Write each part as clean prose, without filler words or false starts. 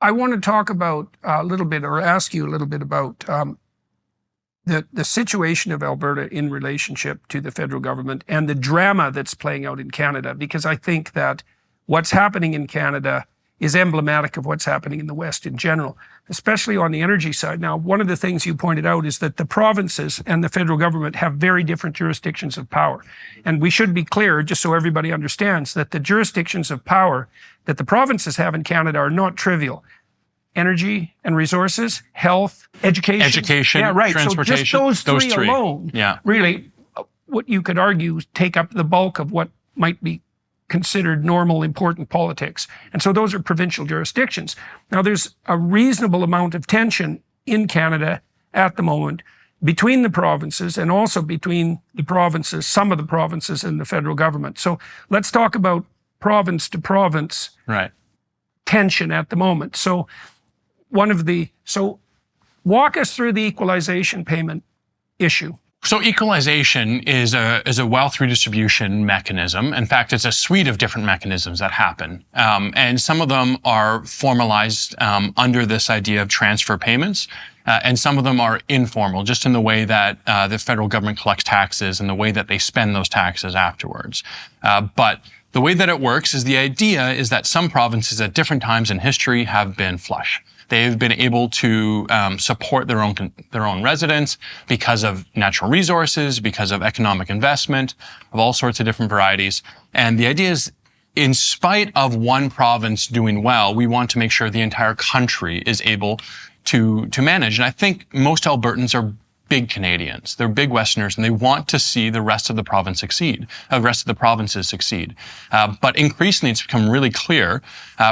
I want to talk about a little bit, or ask you a little bit about the situation of Alberta in relationship to the federal government and the drama that's playing out in Canada, because I think that what's happening in Canada is emblematic of what's happening in the West in general, especially on the energy side. Now, one of the things you pointed out is that the provinces and the federal government have very different jurisdictions of power. And we should be clear, just so everybody understands, that the jurisdictions of power that the provinces have in Canada are not trivial. Energy and resources, health, education. Yeah, right. Transportation. So just those three alone, really, what you could argue, take up the bulk of what might be considered normal, important politics. And so those are provincial jurisdictions. Now, there's a reasonable amount of tension in Canada at the moment between the provinces, and also between the provinces, some of the provinces, and the federal government. So let's talk about province to province tension at the moment. So walk us through the equalization payment issue. So equalization is a wealth redistribution mechanism. In fact, it's a suite of different mechanisms that happen. And some of them are formalized under this idea of transfer payments. And some of them are informal, just in the way that the federal government collects taxes and the way that they spend those taxes afterwards. But the way that it works is, the idea is that some provinces at different times in history have been flush. They've been able to support their own residents because of natural resources, because of economic investment, of all sorts of different varieties. And the idea is, in spite of one province doing well, we want to make sure the entire country is able to manage. And I think most Albertans are big Canadians. They're big Westerners, and they want to see the rest of the province succeed, the rest of the provinces succeed. But increasingly, it's become really clear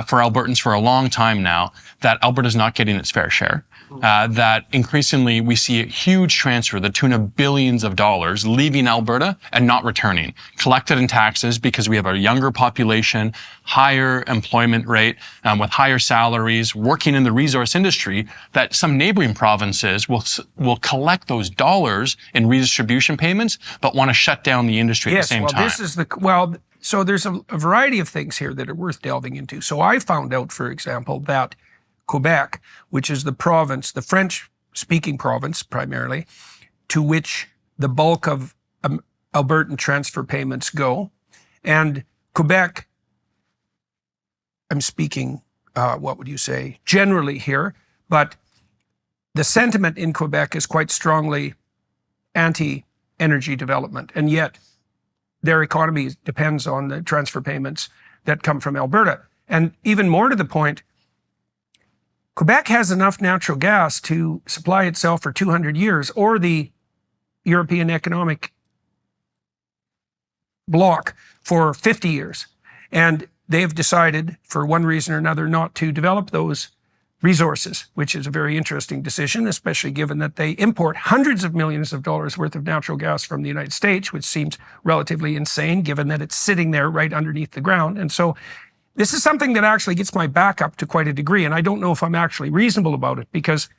for Albertans for a long time now that Alberta's not getting its fair share. That increasingly we see a huge transfer, the tune of billions of dollars, leaving Alberta and not returning, collected in taxes because we have a younger population, higher employment rate, with higher salaries, working in the resource industry, that some neighboring provinces will collect those dollars in redistribution payments, but want to shut down the industry at the same time. So there's a variety of things here that are worth delving into. So I found out, for example, that Quebec, which is the province, the French-speaking province primarily, to which the bulk of Albertan transfer payments go. And Quebec, I'm speaking, what would you say, generally here, but the sentiment in Quebec is quite strongly anti-energy development. And yet their economy depends on the transfer payments that come from Alberta. And even more to the point, Quebec has enough natural gas to supply itself for 200 years, or the European Economic Bloc for 50 years. And they've decided, for one reason or another, not to develop those resources, which is a very interesting decision, especially given that they import hundreds of millions of dollars worth of natural gas from the United States, which seems relatively insane, given that it's sitting there right underneath the ground. And so this is something that actually gets my back up to quite a degree, and I don't know if I'm actually reasonable about it, because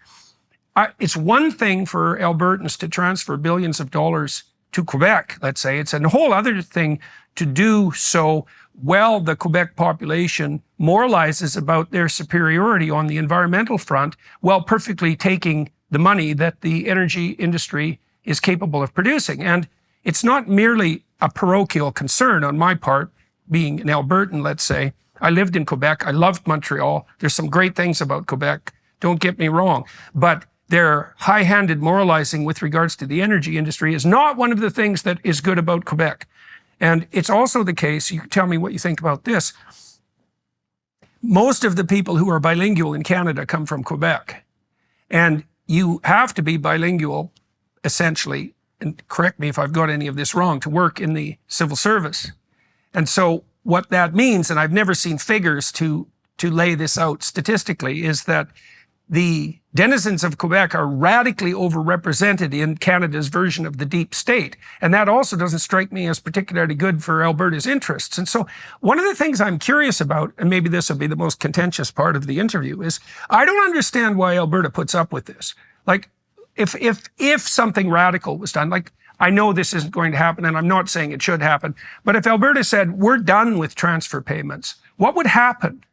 it's one thing for Albertans to transfer billions of dollars to Quebec, let's say. It's a whole other thing to do so while the Quebec population moralizes about their superiority on the environmental front, while perfectly taking the money that the energy industry is capable of producing. And it's not merely a parochial concern on my part, being an Albertan, let's say. I lived in Quebec. I loved Montreal. There's some great things about Quebec. Don't get me wrong. But their high-handed moralizing with regards to the energy industry is not one of the things that is good about Quebec. And it's also the case, you can tell me what you think about this, most of the people who are bilingual in Canada come from Quebec. And you have to be bilingual, essentially, and correct me if I've got any of this wrong, to work in the civil service. And so what that means, and I've never seen figures to lay this out statistically, is that the denizens of Quebec are radically overrepresented in Canada's version of the deep state. And that also doesn't strike me as particularly good for Alberta's interests. And so one of the things I'm curious about, and maybe this will be the most contentious part of the interview, is I don't understand why Alberta puts up with this. Like, if something radical was done, like, I know this isn't going to happen, and I'm not saying it should happen, but if Alberta said, we're done with transfer payments, what would happen?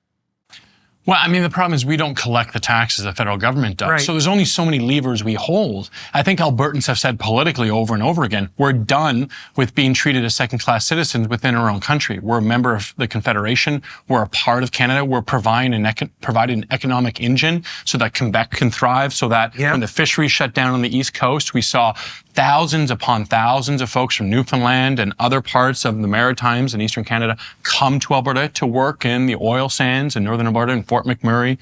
Well, I mean, the problem is we don't collect the taxes the federal government does. Right. So there's only so many levers we hold. I think Albertans have said politically over and over again, we're done with being treated as second-class citizens within our own country. We're a member of the Confederation. We're a part of Canada. We're providing an economic engine so that Quebec can thrive, so that when the fisheries shut down on the East Coast, we saw thousands upon thousands of folks from Newfoundland and other parts of the Maritimes and Eastern Canada come to Alberta to work in the oil sands in Northern Alberta and Fort McMurray,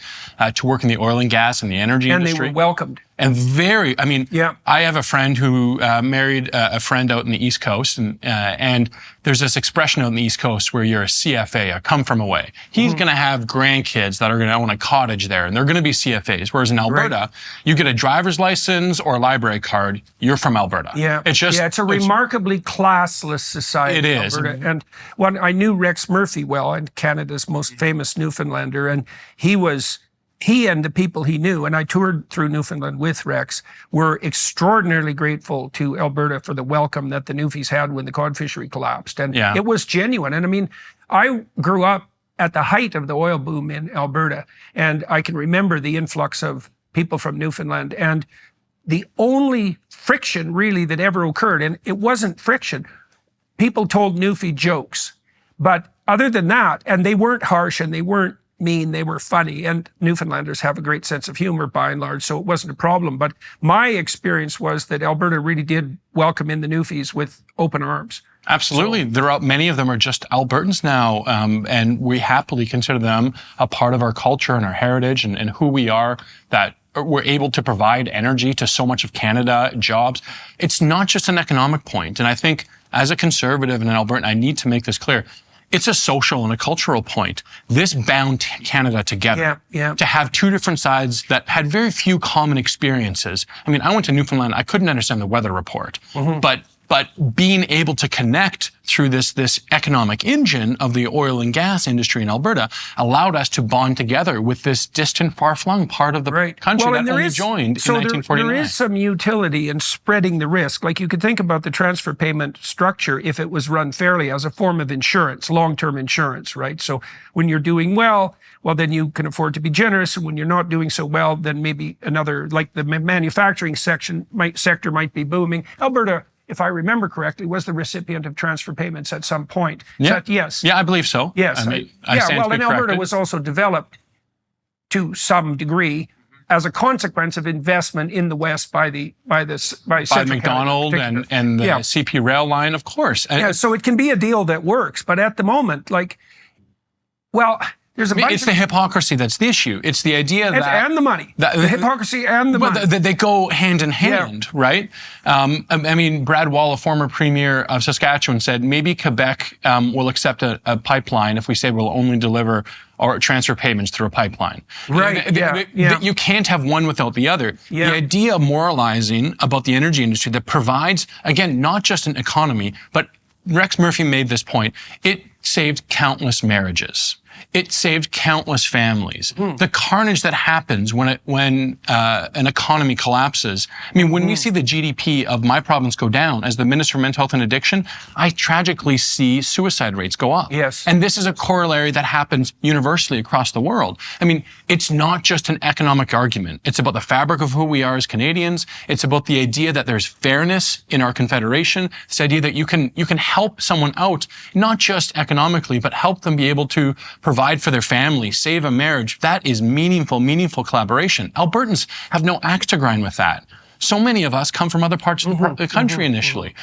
to work in the oil and gas and the energy industry. And they were welcomed. And I have a friend who married a friend out in the East Coast, and there's this expression out in the East Coast where you're a CFA, a come from away. He's going to have grandkids that are going to own a cottage there, and they're going to be CFAs. Whereas in Alberta, you get a driver's license or a library card, you're from Alberta. Yeah, it's a remarkably classless society. It is. Alberta. And I knew Rex Murphy well, and Canada's most famous Newfoundlander, and he and the people he knew, and I toured through Newfoundland with Rex, were extraordinarily grateful to Alberta for the welcome that the Newfies had when the cod fishery collapsed. And it was genuine. And I mean, I grew up at the height of the oil boom in Alberta, and I can remember the influx of people from Newfoundland. And the only friction really that ever occurred, and it wasn't friction, people told Newfie jokes. But other than that, and they weren't harsh and they weren't mean, they were funny, and Newfoundlanders have a great sense of humor by and large, so it wasn't a problem. But my experience was that Alberta really did welcome in the Newfies with open arms. Absolutely. Many of them are just Albertans now, and we happily consider them a part of our culture and our heritage and who we are, that we're able to provide energy to so much of Canada, jobs. It's not just an economic point. And I think as a conservative and an Albertan, I need to make this clear. It's a social and a cultural point. This bound Canada together to have two different sides that had very few common experiences. I mean, I went to Newfoundland. I couldn't understand the weather report, but being able to connect through this economic engine of the oil and gas industry in Alberta allowed us to bond together with this distant, far-flung part of the country that only joined in 1949. There is some utility in spreading the risk. Like you could think about the transfer payment structure if it was run fairly as a form of insurance, long-term insurance, right? So when you're doing well, then you can afford to be generous. And when you're not doing so well, then maybe another, like the manufacturing sector might be booming. Alberta, if I remember correctly, was the recipient of transfer payments at some point. Yes. Yeah, I believe so. Yes. I stand to be and Alberta corrected. was also developed to some degree as a consequence of investment in the West by McDonald and the CP rail line, of course. So it can be a deal that works, but at the moment, there's it's the hypocrisy that's the issue. It's the idea that... And the money. The hypocrisy and the money. They go hand in hand, right? I mean, Brad Wall, a former premier of Saskatchewan, said maybe Quebec will accept a pipeline if we say we'll only deliver or transfer payments through a pipeline. Right, You can't have one without the other. The idea of moralizing about the energy industry that provides, again, not just an economy, but Rex Murphy made this point, it saved countless marriages. It saved countless families. The carnage that happens when an economy collapses. I mean, when we see the GDP of my province go down, as the Minister for Mental Health and Addiction, I tragically see suicide rates go up. Yes. And this is a corollary that happens universally across the world. I mean, it's not just an economic argument. It's about the fabric of who we are as Canadians. It's about the idea that there's fairness in our confederation. This idea that you can help someone out, not just economically, but help them be able to provide for their family, save a marriage. That is meaningful collaboration. Albertans have no axe to grind with that. So many of us come from other parts of the country initially.